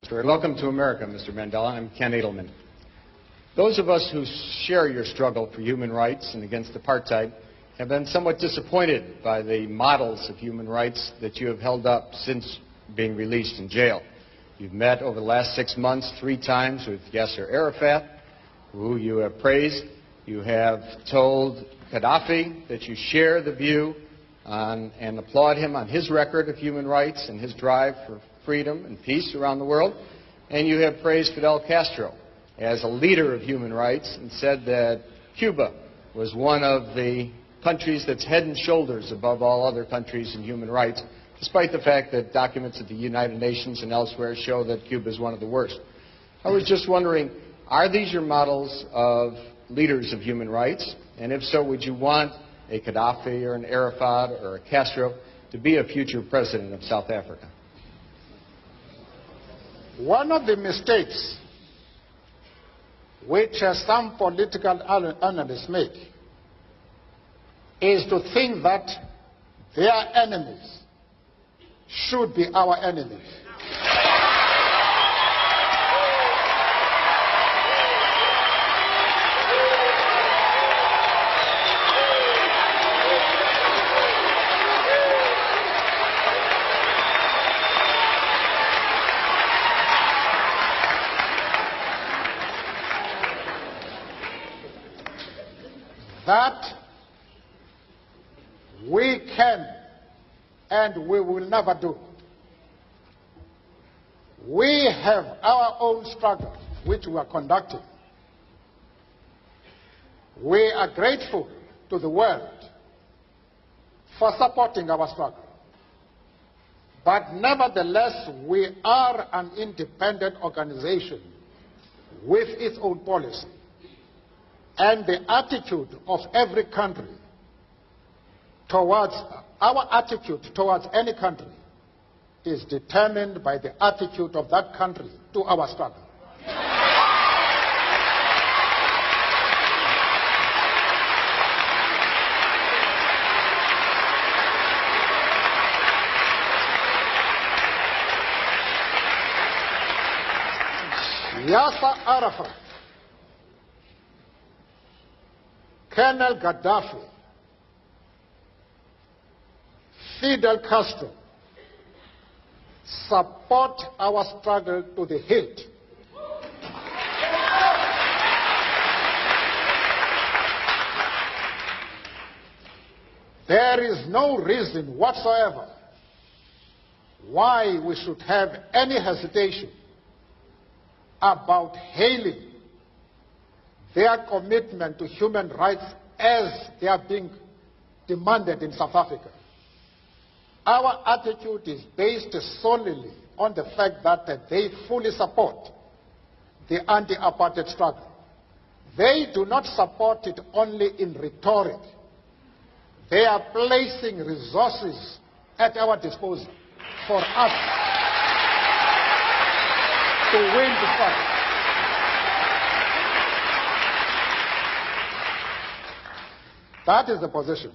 Welcome to America, Mr. Mandela. I'm Ken Edelman. Those of us who share your struggle for human rights and against apartheid have been somewhat disappointed by the models of human rights that you have held up since being released in jail. You've met over the last 6 months 3 times with Yasser Arafat, who you have praised. You have told Gaddafi that you share the view and applaud him on his record of human rights and his drive for freedom and peace around the world. And you have praised Fidel Castro as a leader of human rights and said that Cuba was one of the countries that's head and shoulders above all other countries in human rights, despite the fact that documents at the United Nations and elsewhere show that Cuba is one of the worst. I was just wondering, are these your models of leaders of human rights? And if so, would you want a Gaddafi or an Arafat or a Castro to be a future president of South Africa? One of the mistakes which some political analysts make is to think that their enemies should be our enemies. That we can and we will never do. We have our own struggle which we are conducting. We are grateful to the world for supporting our struggle. But nevertheless, we are an independent organization with its own policy. And the attitude of every country towards, our attitude towards any country is determined by the attitude of that country to our struggle. Yasser Arafat, Colonel Gaddafi, Fidel Castro support our struggle to the hilt. There is no reason whatsoever why we should have any hesitation about hailing their commitment to human rights as they are being demanded in South Africa. Our attitude is based solely on the fact that they fully support the anti-apartheid struggle. They do not support it only in rhetoric. They are placing resources at our disposal for us to win the fight. That is the position.